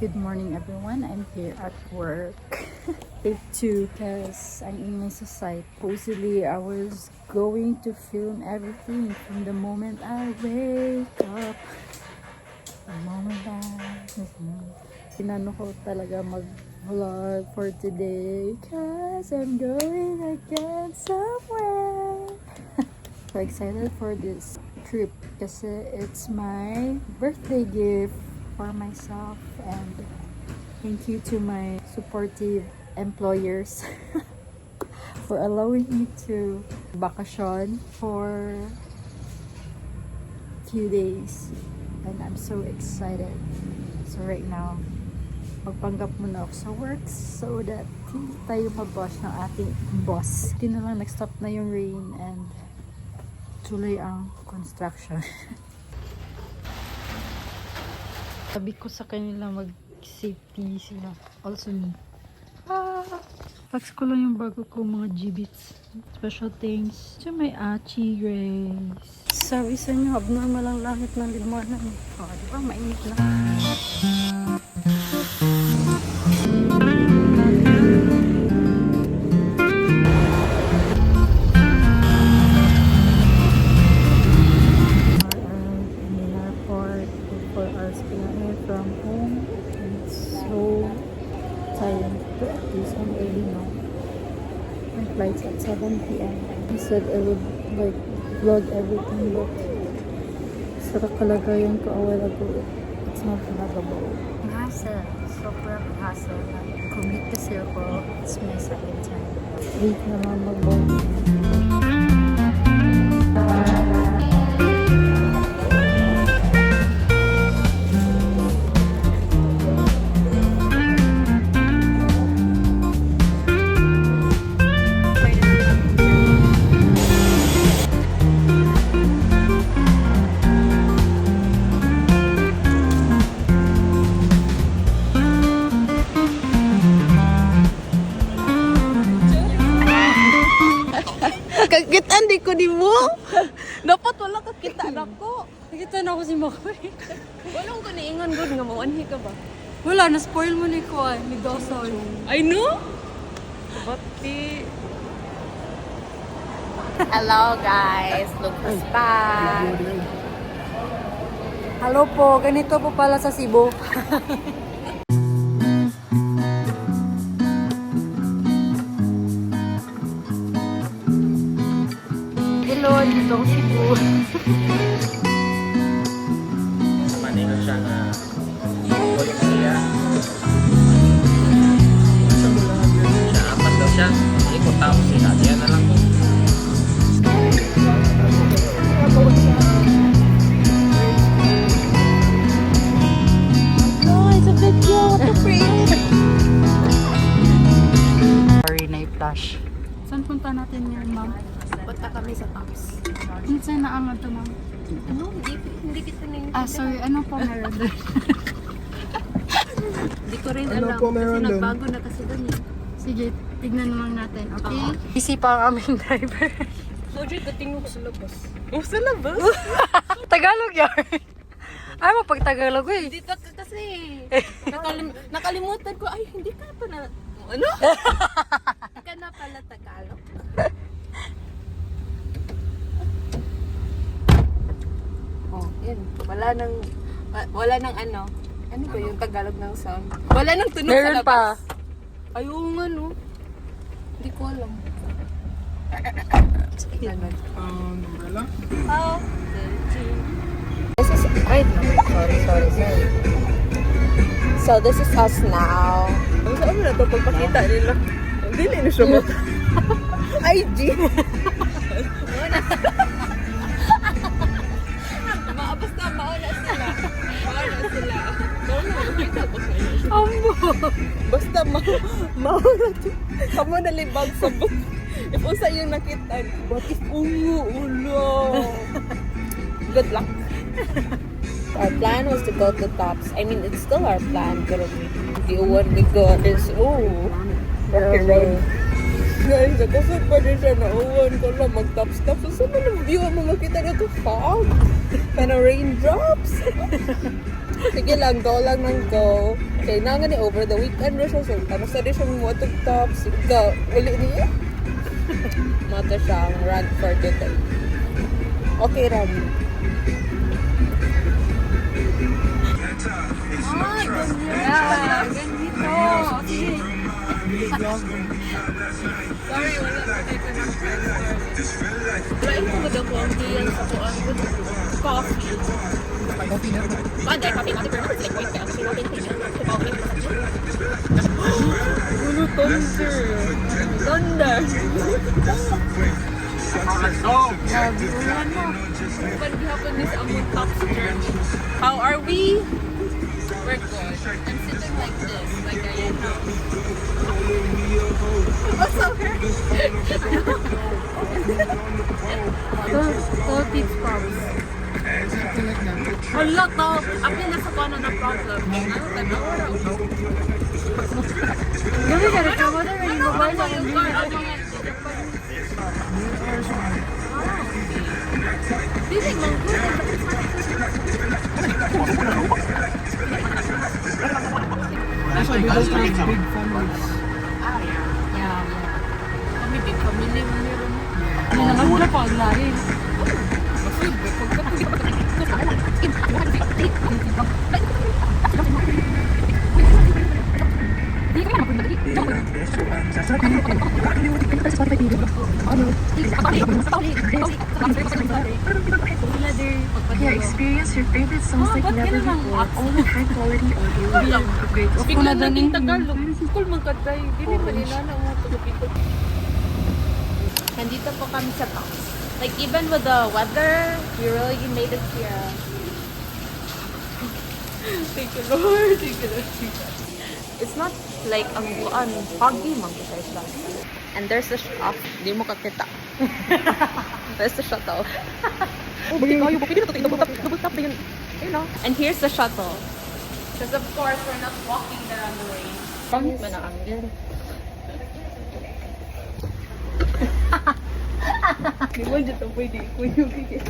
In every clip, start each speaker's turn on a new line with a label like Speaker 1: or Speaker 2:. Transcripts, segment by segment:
Speaker 1: Good morning everyone, I'm here at work. Take 2 because I'm in my site. Supposedly I was going to film everything from the moment I wake up. The moment Tinano ko talaga mag-vlog for today because I'm going again somewhere. So excited for this trip kasi it's my birthday gift for myself, and thank you to my supportive employers for allowing me to vacation for few days, and I'm so excited. So right now magpanggap muna ako sa work so that hindi tayo maboss ng ating boss. Hindi na lang nag-stop na yung rain and tuloy ang construction. Sabi ko sa kanila mag-safety sila. Also me. Fax ko lang yung bago ko mga G-Beats. Special thanks to my Achi Grace. Sabi sa inyo, abnormal ang langit ng Lidmanan. Diba? Mainit na. From home, and it's so tiring to at least I'm early now. My flight's at 7 p.m. I said I would like vlog everything, but sa kalagayan ko a while ago, it's not vloggable. Hassle, sobrang hassle. Commute kasi ako, it's my second time. Wait naman mag-board.
Speaker 2: Kagitan di ko di mo. Dapat wala ka kita nako.
Speaker 1: Nakita na ako si Makoy.
Speaker 2: Walang ko niingon gud nga mawanhi ka ba?
Speaker 1: Wala, na-spoil mo ni Kuan, ni Dawson.
Speaker 2: I know. Bati. Hello guys, look who's back.
Speaker 1: Hello po, ganito po pala sa Cebu. Hello, dito ang Cebu.
Speaker 3: Maningan siya na kulit siya. Siya, apat daw siya. Ikot tapos siya. Diyan na lang po.
Speaker 1: Guys, a video! What the freak? Sorry, na-flash. Saan punta natin yan, ma'am?
Speaker 2: Punta kami sa Tops.
Speaker 1: Saan na ang ito, ma'am?
Speaker 2: Ano? Hindi kita na yun.
Speaker 1: Sorry, ano po meron doon?
Speaker 2: Hindi ko rin alam. Kasi nagbago na kasi doon eh.
Speaker 1: Sige, tignan na lang natin, okay? Busy pa ang aming driver.
Speaker 2: Sorry, dating ko sa labas. Oh, sa labas?
Speaker 1: Tagalog yan. Ay, mapag-Tagalog eh.
Speaker 2: Hindi ka kasi. Nakalimutan ko. Ay, hindi ka pa na. Ano? Hindi ka na pala Tagalog. Oh, yun. Wala nang ano. Ano ba yung Tagalog ng sound? Wala nang tunog sa
Speaker 1: Meron
Speaker 2: labas.
Speaker 1: pa.
Speaker 2: Ayaw nga no. Hindi ko alam.
Speaker 3: Umbrella?
Speaker 2: Oh. This is, ay, sorry. So this is us now.
Speaker 4: Saan mo na ito pagpakita nila? Dili na siya ba? IG!
Speaker 2: Basta mauna sila. Makita ba kayo?
Speaker 4: Basta mauna ito. Kamu nalibag sa book. If usa yung nakita, what if ulo? Good luck.
Speaker 2: Our plan was to go to Tops. I mean, it's still our plan, pero the one we got is, rocky road.
Speaker 4: Guys, ako pa din siya na uwan ko lang mag-tops-tops. So, saan mo view mo makita na ito fog? Kind of raindrops.
Speaker 2: Sige lang, go lang ng go. Okay, na nga ni over the weekend rin siya. So, tapos na rin siya mga tops. Go, uli niya. Mata siyang run for today. Okay, Rami.
Speaker 1: Yeah, ganito. Okay.
Speaker 2: Sorry, wala ko tayo ka ng Try ko ba ko ang diyan sa kuan ko? Coffee. Banda, coffee natin pero like wait kaya kasi natin kaya. So, coffee.
Speaker 4: Ulo thunder.
Speaker 2: Thunder.
Speaker 1: Grabe, ulan na.
Speaker 2: What happened this among Tops journey? How are we? We're good. I'm sitting like this, like I am now. What's up here?
Speaker 1: So tips props.
Speaker 2: Hala to. Apil na sa kano na problem. Ano tanaw raw?
Speaker 1: Dami ka rin, kamo na rin. Mobile sa
Speaker 2: Yung car, ang mga Dili man good.
Speaker 1: Yeah.
Speaker 2: Kami big family mo meron.
Speaker 1: Ano naman wala pa ang lari.
Speaker 5: Yeah, experience your favorite songs like never before. Only high quality audio. Great.
Speaker 2: Biglang naging Tagalog. School man ka tayo. Dili pa nila na mo tulog-ito. Nandito po kami sa Tops. Like even with the weather, we really made it here. Thank you Lord. Thank you Lord. It's not like ang foggy man ko siya. And there's a shop. Di mo kakita. There's the shuttle. Oh, bagay kayo. Bakit dito? Double tap na yun. You know. And here's the shuttle. Because of course, we're not walking there on the way. Pangit man ang angle.
Speaker 4: Di mo dito pwede ikuyo kikit.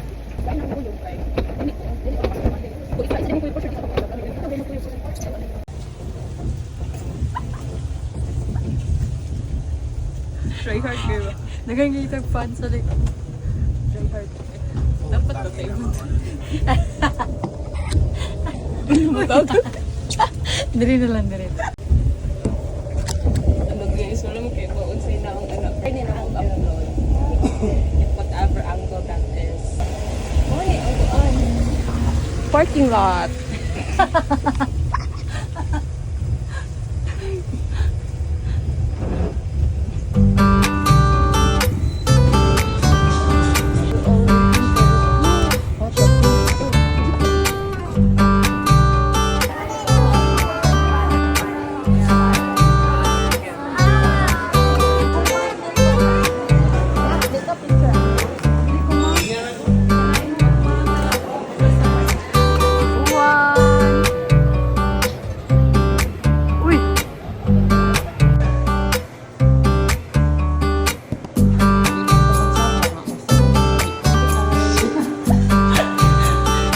Speaker 4: Try hard kayo ba?
Speaker 1: Nagangitag fans ulit.
Speaker 4: Try hard. Dapat ba kayo?
Speaker 1: Dali na lang, dali.
Speaker 4: Ano guys, wala mo kayo ba? Unsay na ang anak. Ay, na ang upload. Whatever angle that is. Ay, ang
Speaker 2: Parking lot.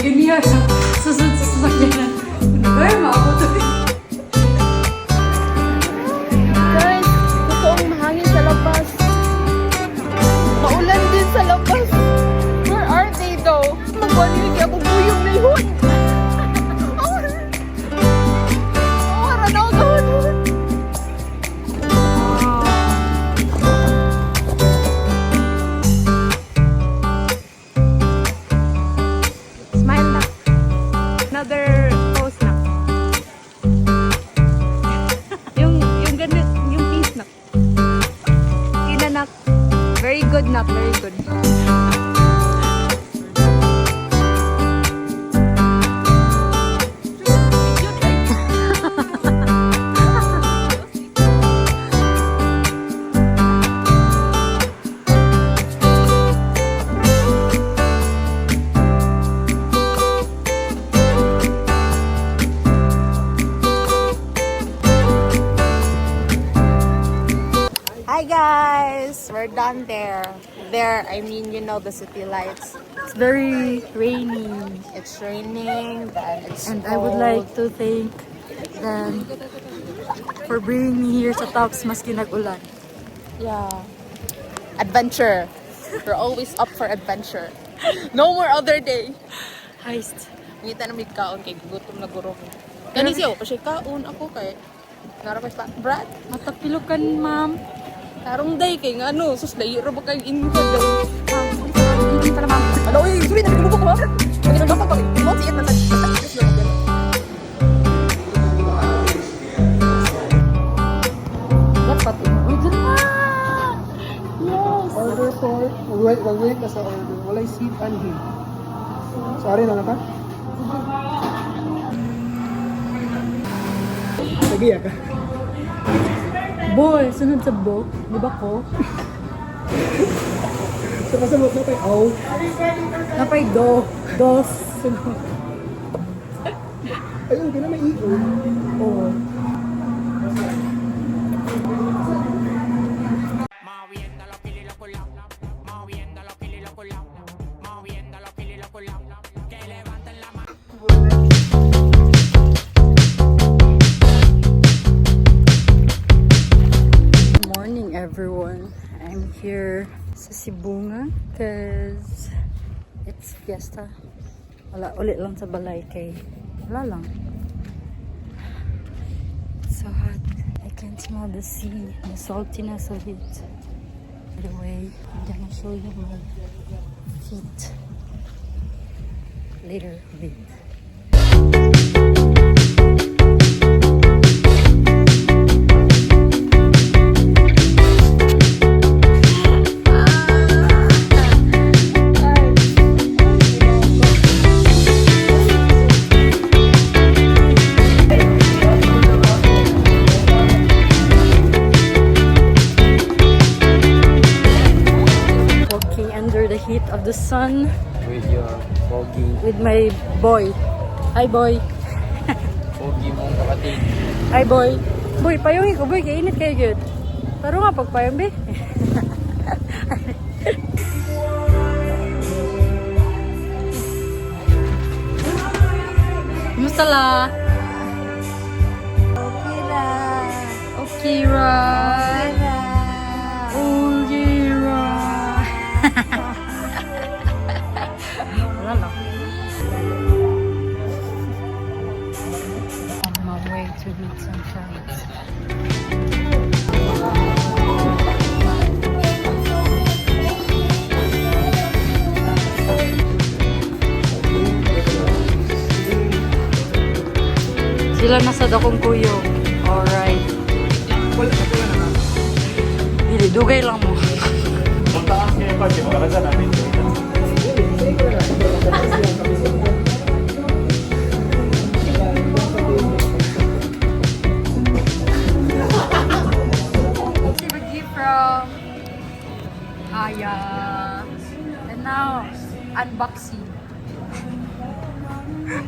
Speaker 1: Ganyan. Susunod sa sasakyanan. Ay, maabot to.
Speaker 2: Guys, totoong mahangin sa labas. Maulan din sa labas. Where are they though? Magwali kaya kung buyong na yun. Wala na ako gawin. Smile na. Another pose na. Yung ganun, yung peace na. Inanak. Very good na, very good. Hi guys! We're done there. There, I mean, you know the city lights.
Speaker 1: It's very rainy.
Speaker 2: It's raining, then it's
Speaker 1: And I would like to thank them for bringing me here sa Tops maski nag-ulan.
Speaker 2: Yeah. Adventure. We're always up for adventure. No more other day.
Speaker 1: Heist.
Speaker 2: Ngita na may kaon kay gutom na guro ko. Kani siya, pa siya kaon ako kay narapay pa. Brad,
Speaker 1: Matapilukan, ma'am.
Speaker 2: tarong day kay nga ano, sus layro ba kay inyo daw.
Speaker 1: Hindi para, ma'am.
Speaker 2: Ano, uy, sabi na binubo ko ha. Pag ito dapat pag mo siya na
Speaker 1: Dapat uy, na! Yes!
Speaker 6: Order for, wait ka sa order. Walay seat and him. Sorry na ka? Sige ka.
Speaker 1: Boy, sunod sa book. Di ba ko?
Speaker 6: So kasabot na tayo, aw.
Speaker 1: Napay dos. Sunod.
Speaker 6: Ayun, ka na may iyo.
Speaker 1: Oo. Morning everyone. I'm here sa Sibunga because it's fiesta. Wala, ulit lang sa balay kay wala lang. It's so hot. I can smell the sea, the saltiness of it. By the way, I'm gonna show you my feet later a bit. Walking under the heat of the sun
Speaker 3: With your foggy,
Speaker 1: with my boy. Hi boy.
Speaker 3: foggy mong kapatid.
Speaker 1: Hi boy. Boy, payungi ko boy, kay init kayo gyud. Pero nga pagpayong be. Kumusta la? Okay ra. Okay ra. Okay ra. Wala lang. On my way to meet some friends. Sila nasa dakong kuyo. Alright. Dili, dugay lang mo. Receive a gift from Aya. And now, unboxing.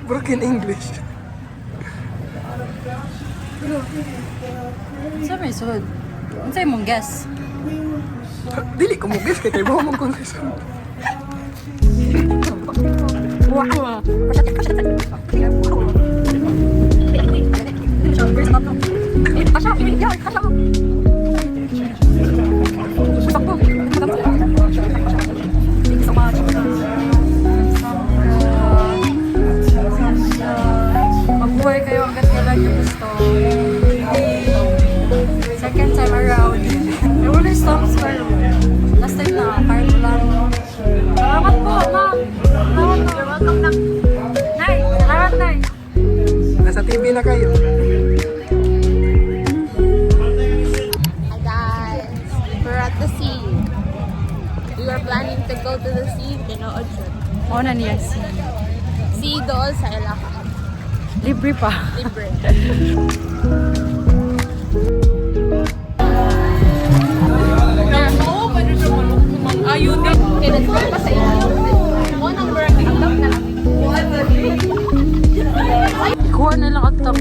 Speaker 6: Broken English.
Speaker 1: Sa may sud. Ano sa'yo mong guess?
Speaker 6: Dili ko mo guess kay tayo mo kung gusto.
Speaker 1: Wow! Magbuhay kayo hanggat kailan nyo gusto. Second time around. I wanna stop sir. Last time na, kahit wala mo. Salamat po, ma'am. Salamat po. You're welcome na. Nay, salamat, Nay.
Speaker 6: Nasa TV na kayo.
Speaker 2: Hi guys, we're at the sea. We were planning to go to the sea, tinood siya.
Speaker 1: Oo na niya si
Speaker 2: Sea doon sa Ilaka.
Speaker 1: libre pa.
Speaker 2: Libre.
Speaker 4: Ayun din.
Speaker 2: Okay, let's go pa sa iyo. One number, agdap na lang.
Speaker 1: Kuha na lang agtang.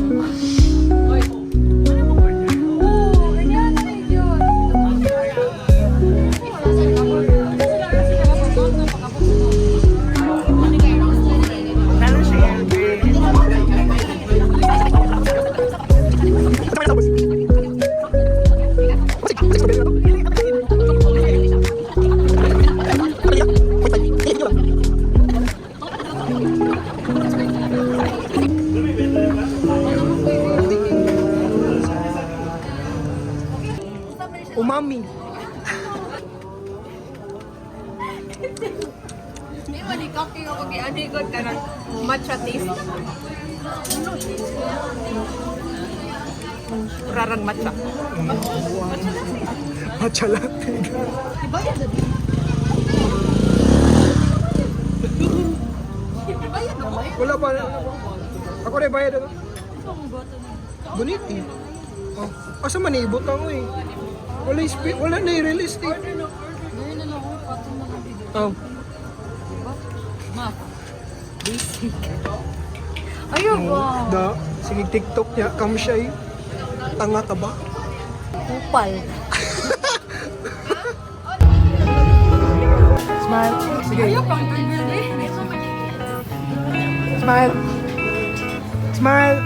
Speaker 6: umami.
Speaker 4: Di ba ni coffee ako gi-adigod ka ng matcha taste? Rarang matcha.
Speaker 6: Matcha latte. Wala pa. Ako rin bayad ako. Bunit eh. Oh. Asa man ibot ako eh. Wala na i-release eh. Oh.
Speaker 1: Ayun ba?
Speaker 6: Da, sige TikTok niya, kam siya eh. Tanga ka ba?
Speaker 1: Kupal. Smile. Sige. Smile. Smile.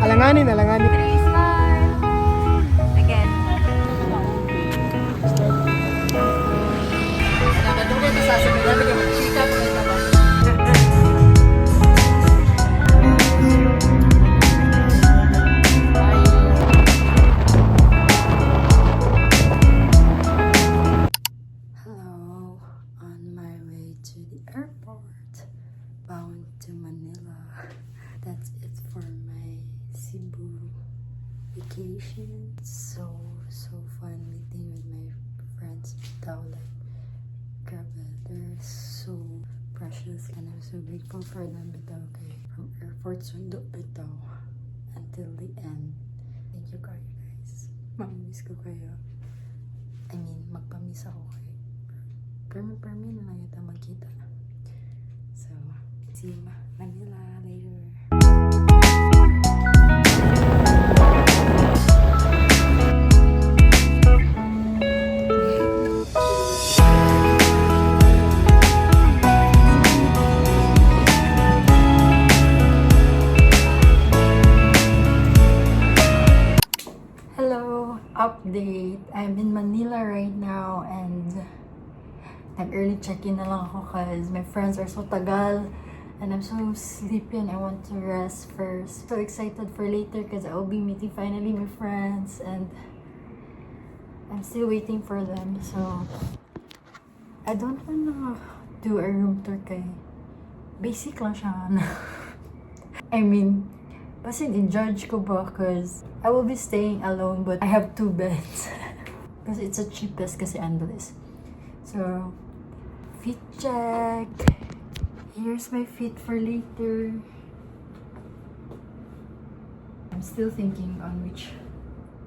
Speaker 1: Alanganin.
Speaker 2: Again.
Speaker 1: Hello, on my way to the airport, bound to Manila. That's it for my Cebu vacation. So fun meeting with my friends. Bitaw, like, grabe, they're so precious and I'm so grateful for them. Bitaw, kay from airport sundo bitaw until the end. Thank you guys. Mamimiss ko kayo. I mean, magpamiss ako kayo. Permi na lang yata magkita. So, see you Manila later. Hello, update. I'm in Manila right now and nag-early check-in na lang ako cause my friends are so tagal and I'm so sleepy and I want to rest first. So excited for later cause I'll be meeting finally my friends and I'm still waiting for them. So I don't wanna do a room tour kay basic lang siya. I mean, kasi i-judge ko ba cause I will be staying alone but I have 2 beds. Kasi it's the cheapest kasi endless. So, feet check. Here's my feet for later. I'm still thinking on which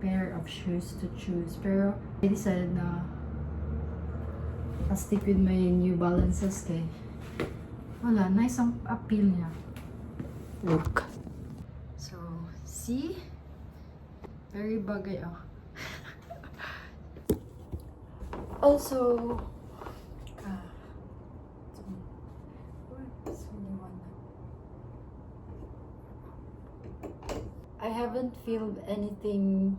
Speaker 1: pair of shoes to choose. Pero I decided na I'll stick with my New Balances kay wala, nice ang appeal niya. Look. So, see? Very bagay oh. Also, I haven't filmed anything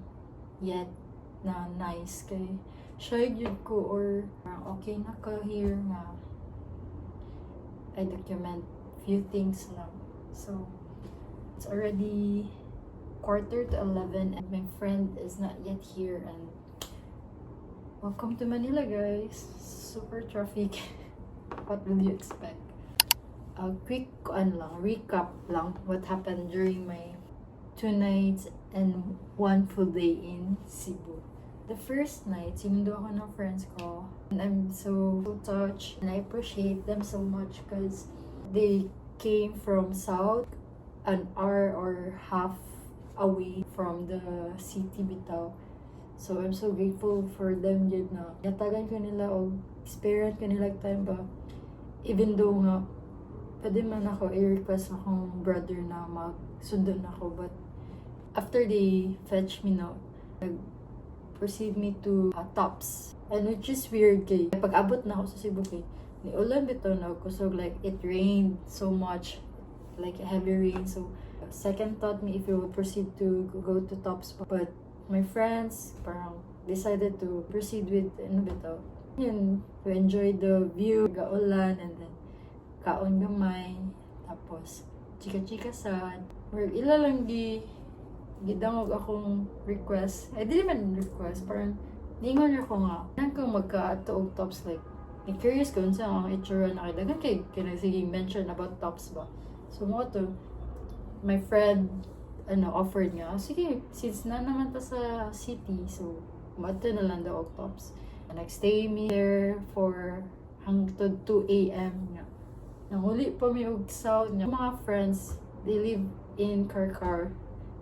Speaker 1: yet na nice kay shy jud ko or okay na ka here na I document few things lang. So, it's already 11:15 and my friend is not yet here and welcome to Manila, guys. Super traffic. What will you expect? A quick recap lang what happened during my 2 nights and 1 full day in Cebu. The first night, sinundo ako ng friends ko. And I'm so touched and I appreciate them so much because they came from south, an hour or half away from the city bitaw. So, I'm so grateful for them yun na natagan ko nila o experience ko nila time ba. Even though nga, pwede man ako i-request akong brother na magsundan ako. But, after they fetch me now, nag-proceed me to Tops. And which is weird kay pag-abot na ako sa Cebu kay ni ulan bitaw na ako. So, like, it rained so much. Like, heavy rain. So, second thought me if you will proceed to go to Tops. But, my friends parang decided to proceed with bitaw. Yun, we enjoyed the view, gaulan, and then kaon gamay, tapos chika-chika sad. Or ila lang gidangog akong request. Di man request, parang ningon ko nga. Nang kung magka-tuog tops like, curious ko sa ang itsura na dagan kay kinagsiging mention about tops ba. So mo to, my friend offered nga, sige, since na naman ta sa city, so mato na lang daw og tops. Nagstay me there for hangtod 2 a.m. nga. Nanguli pa mi og sound nga. Mga friends, they live in Karkar.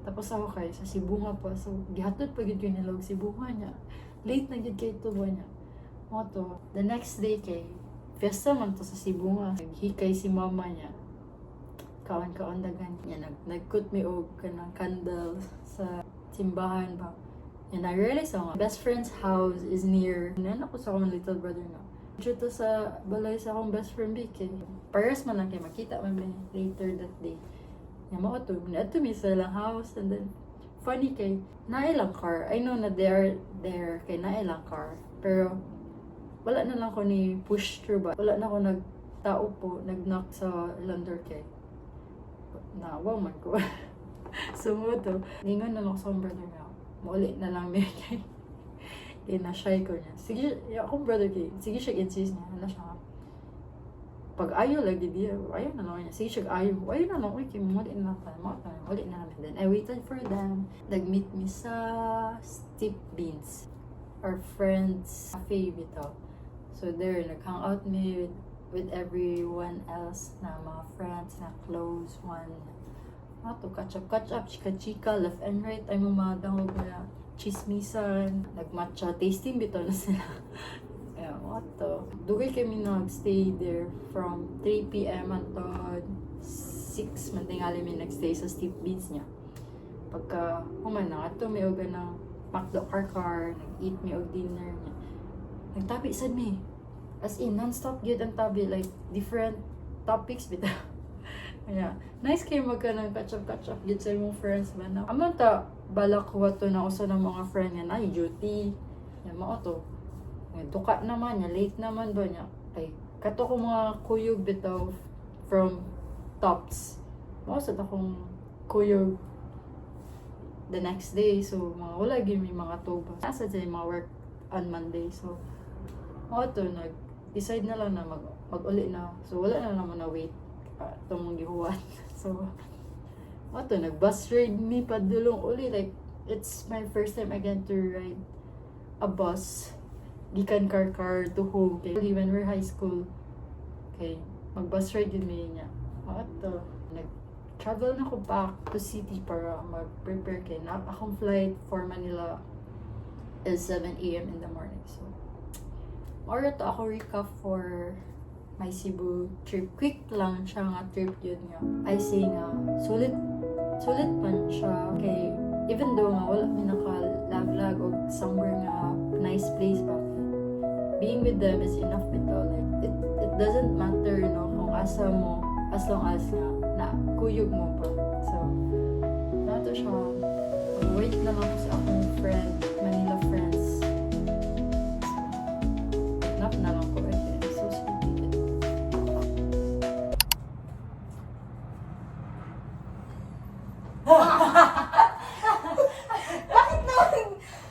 Speaker 1: Tapos ako kay sa Sibunga pa. So, gihatod pa gid ko nila og Sibunga niya. Late na gid kay tubo niya. Mo to, the next day kay fiesta man to sa Sibunga. Naghikay si mama niya. Kaon dagan niya. Nagkut mi og kanang candle sa simbahan ba. And I realized my best friend's house is near. Nan ako sa akong little brother na. Dito sa balay sa akong best friend Vicky. Pares man lang kay makita man later that day. Nga mo to, nato mi sa lang house and then funny kay nailang car. I know na they're there kay nailang car. Pero wala na lang ko ni push through ba. Wala na ko nagtao po, nag-knock sa lander kay. Wow man ko. So mo to, ningon na lang sa akong brother na. Muli na lang may kay na-shy ko niya. Sige, akong brother kay, sige siya insist niya. Ano siya, pag ayaw lagi diya, ayaw na lang niya. Sige siya, ayaw na lang. Uy, muli na lang. Muli na lang. Then I waited for them. Nag-meet me sa Steep Beans. Our friends cafe bitaw. So there, nag-hang out me with everyone else na mga friends na close one. To catch up, chika-chika, left and right, ay mamadangog na chismisan, nagmatcha, tasting bito na sila. Yeah, what to? Dugay kami nag-stay there from 3 p.m. until 6 man tingali may nag-stay sa Steep Beans niya. Pagka human na, ato may oga ng McDo Karkar, nag-eat may og dinner niya. Nagtabi sad mi. As in, non-stop yun ang tabi, like different topics bito. Yeah. Nice kayo magka ng catch-up yun sa mong friends ba na. Amang ta, balak ko to na usa ng mga friend niya na, duty. Yan mo to. Duka naman niya, late naman ba niya. Ay, kato ko mga kuyog bitaw from tops. Mausad akong kuyog the next day. So, mga wala gini mga tuba. Nasa dyan mga work on Monday. So, mo to, nag-decide na lang na mag-uli na. So, wala na naman na wait. Itong gihuwat. So, ato, nag-bus ride me padulong uli. Like, it's my first time again to ride a bus. Gikan Karkar to home. Okay? When we're high school, okay, mag-bus ride yun me niya. Ato, nag-travel na ko back to city para mag-prepare kay na. Akong flight for Manila is 7 a.m. in the morning. So, or to ako recap for my Cebu trip. Quick lang siya nga trip yun nga. I say nga, sulit man siya. Okay, even though nga wala may naka-lag o somewhere nga nice place ba. Being with them is enough bito. Like, it doesn't matter, you know, kung asa mo, as long as nga, na kuyog mo pa. So, nato siya. Wait na lang ko sa akong friend, Manila friends. So, enough na lang ko.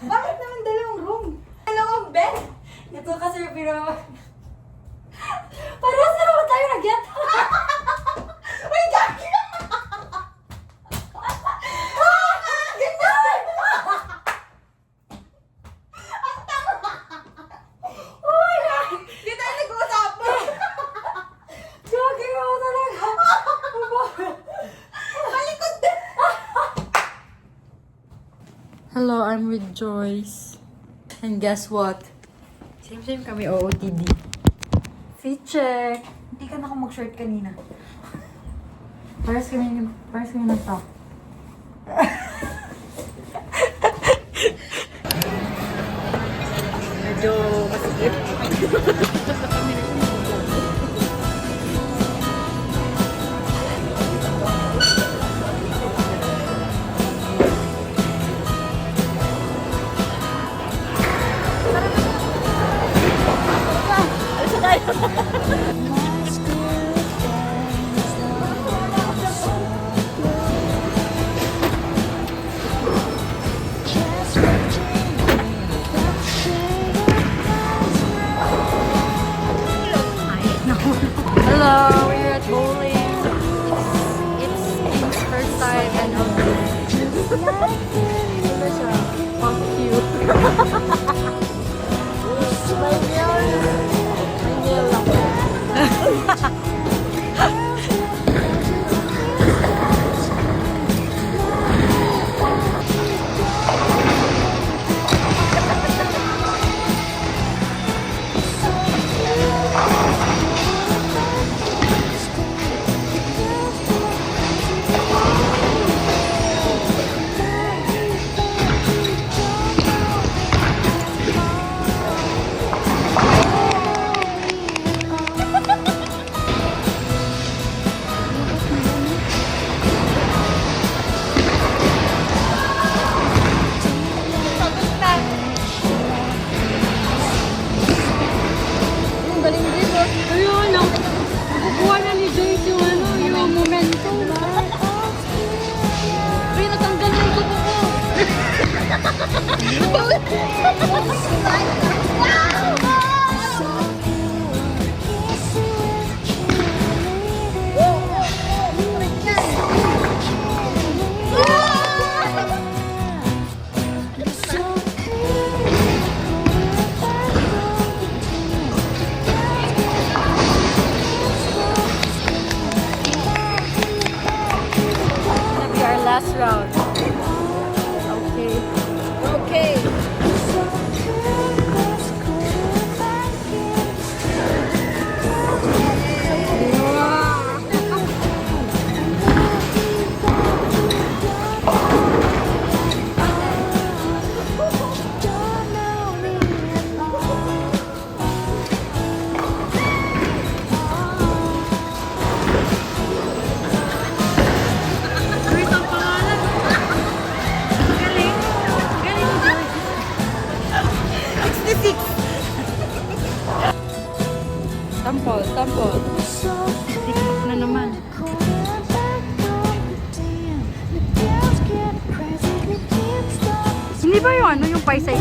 Speaker 4: Bakit naman dalawang room? Dalawang bed?
Speaker 1: Ito kasi pero para sa naman tayo nag-get.
Speaker 4: Uy, gagi! Ganyan! Ang tama! Oh my God! Di tayo nag-uusapan!
Speaker 1: Gagi mo talaga.
Speaker 4: Malikot din!
Speaker 1: Hello, I'm with Joyce. And guess what? Same kami OOTD. Fit check.
Speaker 4: Hindi ka na ako mag-shirt kanina.
Speaker 1: Pares kami ng top.
Speaker 4: Medyo masikip.
Speaker 1: Gonna be our last round. Okay. Okay.
Speaker 2: Tampol, tampol.
Speaker 1: TikTok na naman. Hindi ba yung ano, yung paisay?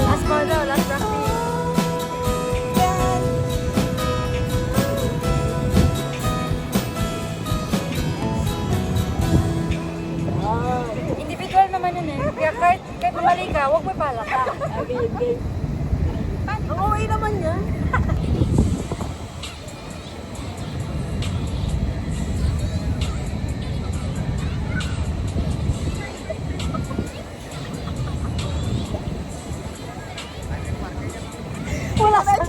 Speaker 2: Last call daw, last practice.
Speaker 1: Individual naman yun eh. Kaya kahit mamali ka, huwag mo ipalaka.
Speaker 4: Okay naman yan. Wala na.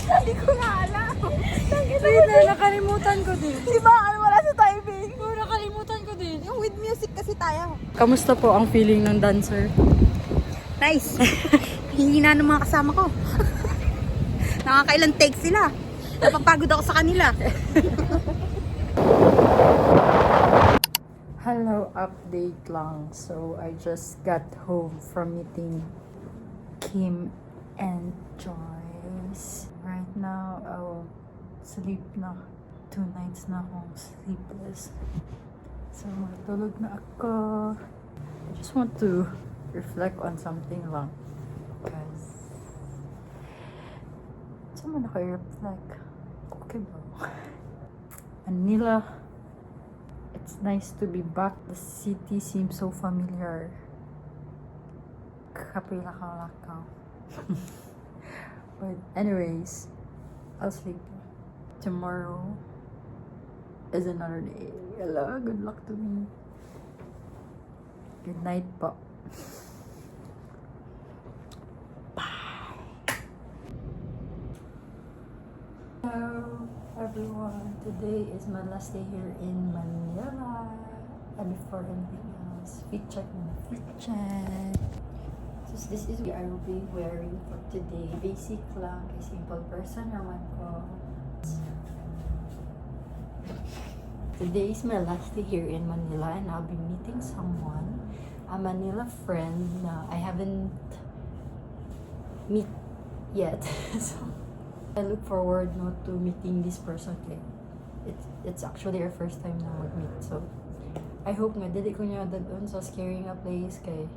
Speaker 4: Hindi ko nga alam.
Speaker 1: Wait na, nakalimutan ko din.
Speaker 4: Si Baan wala sa timing.
Speaker 1: Oh, nakalimutan ko din.
Speaker 4: Yung with music kasi tayo.
Speaker 1: Kamusta po ang feeling ng dancer?
Speaker 4: Nice. Hihina ng mga kasama ko. Nakakailang takes sila. Napapagod ako sa kanila.
Speaker 1: Hello, update lang. So, I just got home from meeting Kim and Joyce. Right now, I'll sleep na. 2 nights na akong sleepless. So, matulog na ako. I just want to reflect on something lang. Because, saan man ako i-reflect? Okay ba? Manila. It's nice to be back. The city seems so familiar. Kapilakaw-lakaw. But anyways, I'll sleep. Tomorrow is another day. Hello, good luck to me. Good night po. Hello everyone, today is my last day here in Manila. And before anything else, fit check muna, fit check. So this is what I will be wearing for today. Basic lang, kay simple person naman ko. Today is my last day here in Manila and I'll be meeting someone, a Manila friend na I haven't meet yet. So I look forward no to meeting this person kay it's actually our first time na mag-meet. So I hope nga dili ko niya dadon sa scary nga place kay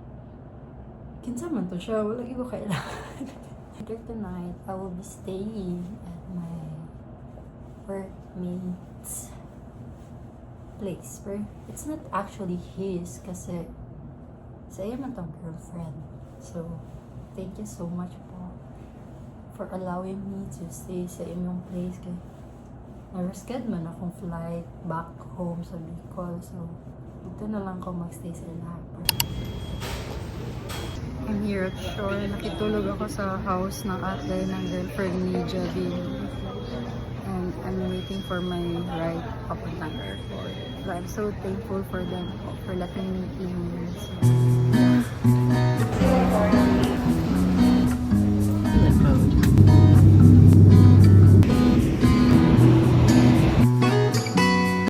Speaker 1: kinsa man to siya, wala ko kailangan. Later tonight, I will be staying at my workmate's place. But it's not actually his kasi sa iya man tong girlfriend. So thank you so much po for allowing me to stay sa inyong place kay na-reschedule man akong flight back home sa Bicol. So dito na lang ako magstay sa Ilapa. I'm here at shore. Nakitulog ako sa house ng ate ng girlfriend ni Javi. And I'm waiting for my ride papuntang airport. So I'm so thankful for them for letting me in